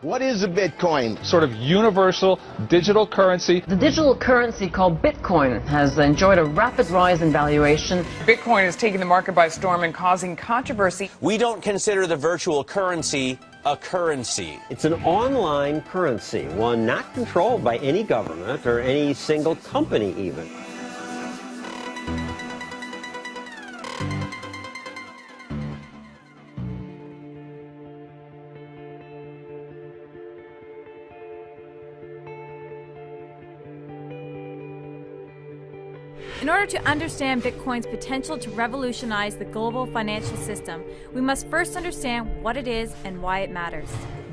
What is a Bitcoin? Sort of universal digital currency. The digital currency called Bitcoin has enjoyed a rapid rise in valuation. Bitcoin is taking the market by storm and causing controversy. We don't consider the virtual currency a currency. It's an online currency, one not controlled by any government or any single company even. In order to understand Bitcoin's potential to revolutionize the global financial system, we must first understand what it is and why it matters.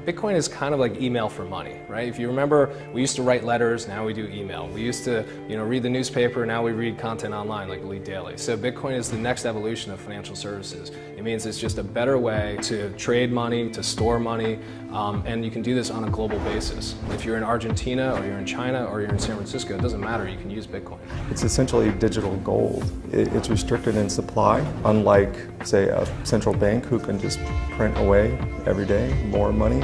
Bitcoin is kind of like email for money, right? If you remember, we used to write letters, now we do email. We used to, read the newspaper, now we read content online like Elite Daily. So Bitcoin is the next evolution of financial services. It means it's just a better way to trade money, to store money, and you can do this on a global basis. If you're in Argentina, or you're in China, or you're in San Francisco, it doesn't matter, you can use Bitcoin. It's essentially digital gold. It's restricted in supply, unlike, say, a central bank who can just print away every day more money.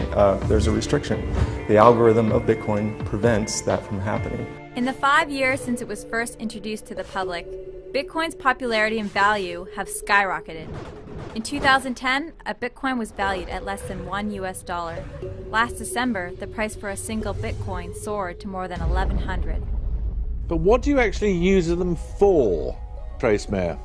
There's a restriction. The algorithm of Bitcoin prevents that from happening. In the 5 years since it was first introduced to the public, Bitcoin's popularity and value have skyrocketed. In 2010, a Bitcoin was valued at less than $1. Last December, the price for a single Bitcoin soared to more than $1,100. But what do you actually use them for, Trace Mayer?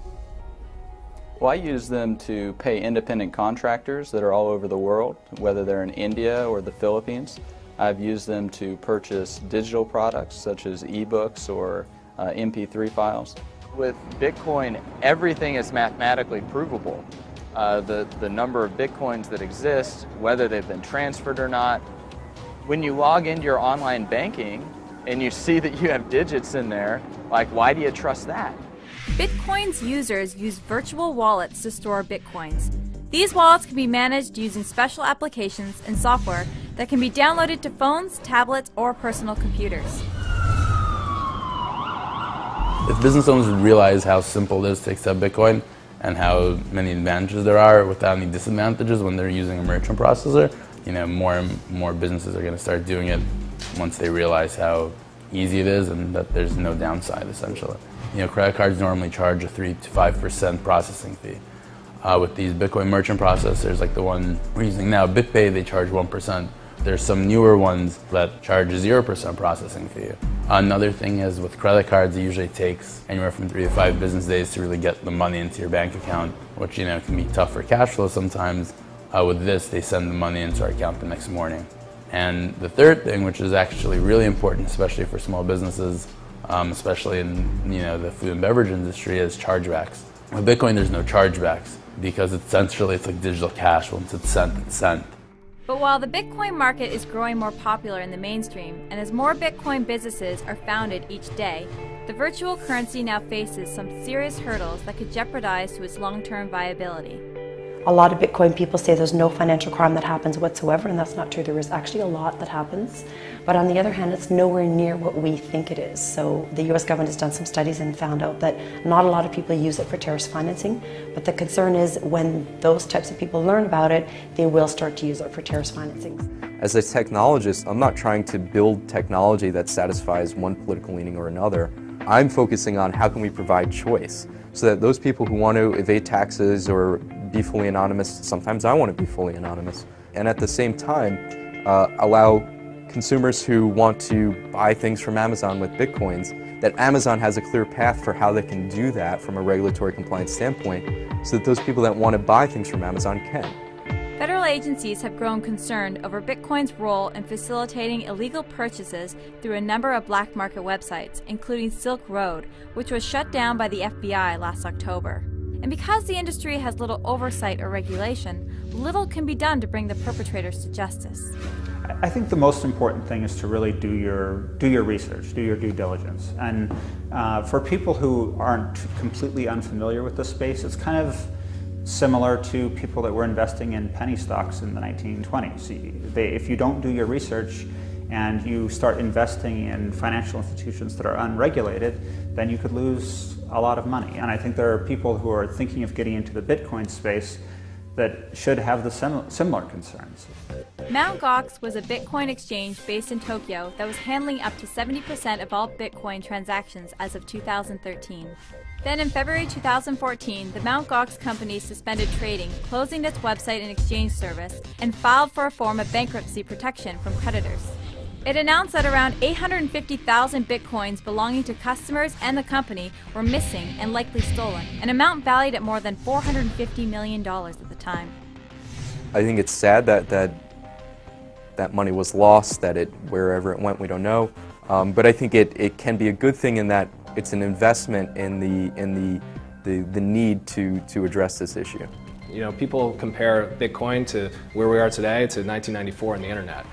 Well, I use them to pay independent contractors that are all over the world, whether they're in India or the Philippines. I've used them to purchase digital products such as ebooks or MP3 files. With Bitcoin, everything is mathematically provable. The number of Bitcoins that exist, whether they've been transferred or not. When you log into your online banking and you see that you have digits in there, like, why do you trust that? Bitcoin's users use virtual wallets to store Bitcoins. These wallets can be managed using special applications and software that can be downloaded to phones, tablets, or personal computers. If business owners would realize how simple it is to accept Bitcoin and how many advantages there are without any disadvantages when they're using a merchant processor, more and more businesses are going to start doing it once they realize how easy it is and that there's no downside, essentially. Credit cards normally charge a 3 to 5% processing fee. With these Bitcoin merchant processors, like the one we're using now, BitPay, they charge 1%. There's some newer ones that charge a 0% processing fee. Another thing is with credit cards, it usually takes anywhere from 3 to 5 business days to really get the money into your bank account, which can be tough for cash flow sometimes. With this, they send the money into our account the next morning. And the third thing, which is actually really important, especially for small businesses, especially in the food and beverage industry, is chargebacks. With Bitcoin, there's no chargebacks because essentially it's like digital cash. Once it's sent, it's sent. But while the Bitcoin market is growing more popular in the mainstream, and as more Bitcoin businesses are founded each day, the virtual currency now faces some serious hurdles that could jeopardize to its long-term viability. A lot of Bitcoin people say there's no financial crime that happens whatsoever, and that's not true. There is actually a lot that happens. But on the other hand, it's nowhere near what we think it is. So the US government has done some studies and found out that not a lot of people use it for terrorist financing. But the concern is when those types of people learn about it, they will start to use it for terrorist financing. As a technologist, I'm not trying to build technology that satisfies one political leaning or another. I'm focusing on how can we provide choice so that those people who want to evade taxes or be fully anonymous, sometimes I want to be fully anonymous, and at the same time allow consumers who want to buy things from Amazon with Bitcoins, that Amazon has a clear path for how they can do that from a regulatory compliance standpoint so that those people that want to buy things from Amazon can. Federal agencies have grown concerned over Bitcoin's role in facilitating illegal purchases through a number of black market websites, including Silk Road, which was shut down by the FBI last October. And because the industry has little oversight or regulation, little can be done to bring the perpetrators to justice. I think the most important thing is to really do your research, do your due diligence. And for people who aren't completely unfamiliar with the space, it's kind of similar to people that were investing in penny stocks in the 1920s. If you don't do your research and you start investing in financial institutions that are unregulated, then you could lose a lot of money. And I think there are people who are thinking of getting into the Bitcoin space that should have the similar concerns. Mt. Gox was a Bitcoin exchange based in Tokyo that was handling up to 70% of all Bitcoin transactions as of 2013. Then in February 2014, the Mt. Gox company suspended trading, closing its website and exchange service, and filed for a form of bankruptcy protection from creditors. It announced that around 850,000 Bitcoins belonging to customers and the company were missing and likely stolen, an amount valued at more than $450 million at the time. I think it's sad that money was lost, that wherever it went, we don't know. But I think it can be a good thing in that it's an investment in the need to address this issue. You know, people compare Bitcoin to where we are today to 1994 and the internet.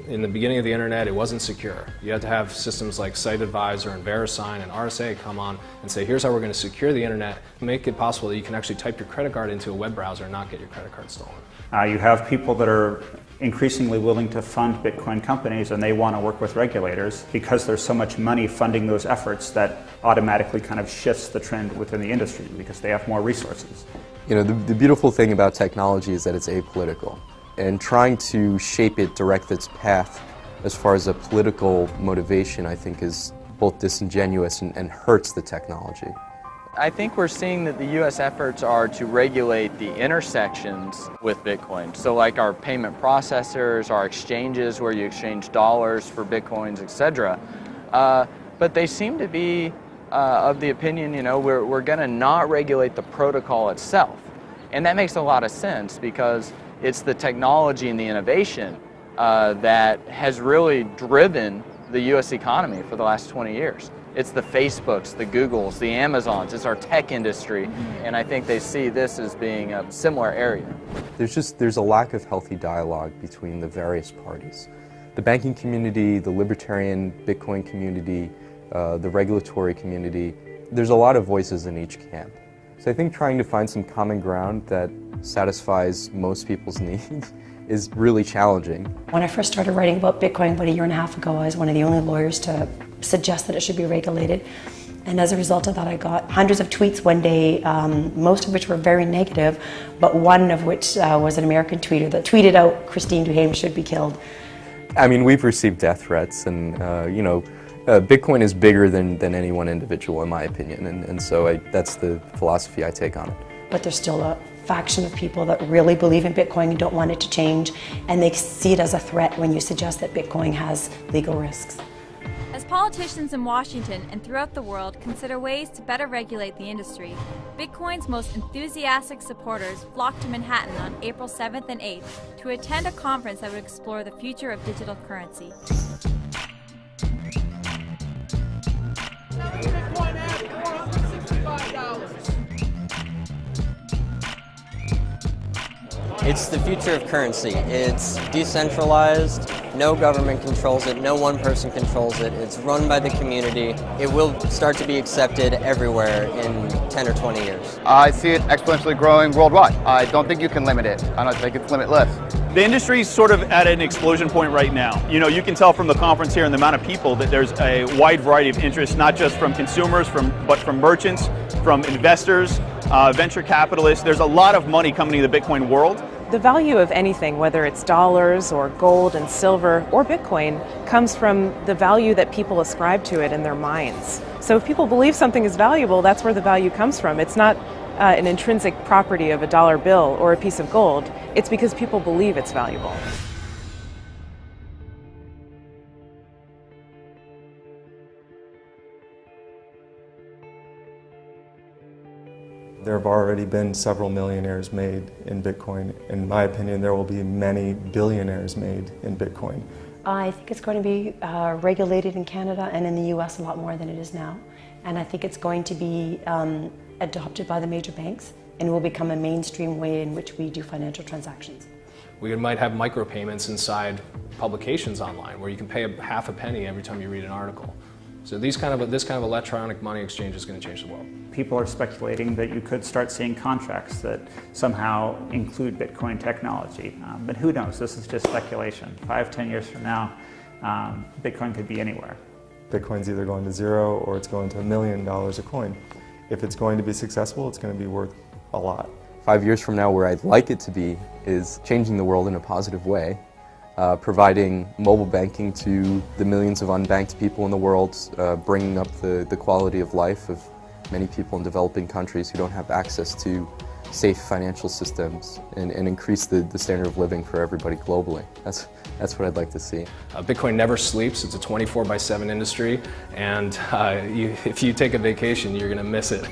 In the beginning of the internet, it wasn't secure. You had to have systems like SiteAdvisor and VeriSign and RSA come on and say, here's how we're going to secure the internet, make it possible that you can actually type your credit card into a web browser and not get your credit card stolen. You have people that are increasingly willing to fund Bitcoin companies, and they want to work with regulators because there's so much money funding those efforts that automatically kind of shifts the trend within the industry because they have more resources. You know, the beautiful thing about technology is that it's apolitical. And trying to shape it, direct its path as far as a political motivation, I think is both disingenuous and hurts the technology. I think we're seeing that the U.S. efforts are to regulate the intersections with Bitcoin. So like our payment processors, our exchanges where you exchange dollars for Bitcoins, etc. But they seem to be of the opinion, you know, we're going to not regulate the protocol itself. And that makes a lot of sense because it's the technology and the innovation that has really driven the U.S. economy for the last 20 years. It's the Facebooks, the Googles, the Amazons, it's our tech industry, and I think they see this as being a similar area. There's a lack of healthy dialogue between the various parties. The banking community, the libertarian Bitcoin community, the regulatory community, there's a lot of voices in each camp. So I think trying to find some common ground that satisfies most people's needs is really challenging. When I first started writing about Bitcoin about a year and a half ago, I was one of the only lawyers to suggest that it should be regulated. And as a result of that, I got hundreds of tweets one day, most of which were very negative, but one of which was an American tweeter that tweeted out, Christine Duhame should be killed. I mean, we've received death threats, and you know, Bitcoin is bigger than any one individual, in my opinion, and so that's the philosophy I take on it. But there's still a faction of people that really believe in Bitcoin and don't want it to change, and they see it as a threat when you suggest that Bitcoin has legal risks. As politicians in Washington and throughout the world consider ways to better regulate the industry, Bitcoin's most enthusiastic supporters flocked to Manhattan on April 7th and 8th to attend a conference that would explore the future of digital currency. Bitcoin at $465. It's the future of currency. It's decentralized, no government controls it, no one person controls it. It's run by the community. It will start to be accepted everywhere in 10 or 20 years. I see it exponentially growing worldwide. I don't think you can limit it. I don't think it's limitless. The industry's sort of at an explosion point right now. You know, you can tell from the conference here and the amount of people that there's a wide variety of interests, not just from consumers, but from merchants, from investors, venture capitalists. There's a lot of money coming to the Bitcoin world. The value of anything, whether it's dollars or gold and silver or Bitcoin, comes from the value that people ascribe to it in their minds. So if people believe something is valuable, that's where the value comes from. It's not an intrinsic property of a dollar bill or a piece of gold. It's because people believe it's valuable. There have already been several millionaires made in Bitcoin. In my opinion, there will be many billionaires made in Bitcoin. I think it's going to be regulated in Canada and in the US a lot more than it is now. And I think it's going to be adopted by the major banks and will become a mainstream way in which we do financial transactions. We might have micropayments inside publications online where you can pay half a penny every time you read an article. So this kind of electronic money exchange is going to change the world. People are speculating that you could start seeing contracts that somehow include Bitcoin technology. But who knows? This is just speculation. 5-10 years from now, Bitcoin could be anywhere. Bitcoin's either going to zero or it's going to $1 million a coin. If it's going to be successful, it's going to be worth a lot. 5 years from now, where I'd like it to be is changing the world in a positive way, providing mobile banking to the millions of unbanked people in the world, bringing up the quality of life of many people in developing countries who don't have access to safe financial systems, and increase the standard of living for everybody globally. That's what I'd like to see. Bitcoin never sleeps. It's a 24/7 industry, and if you take a vacation, you're going to miss it.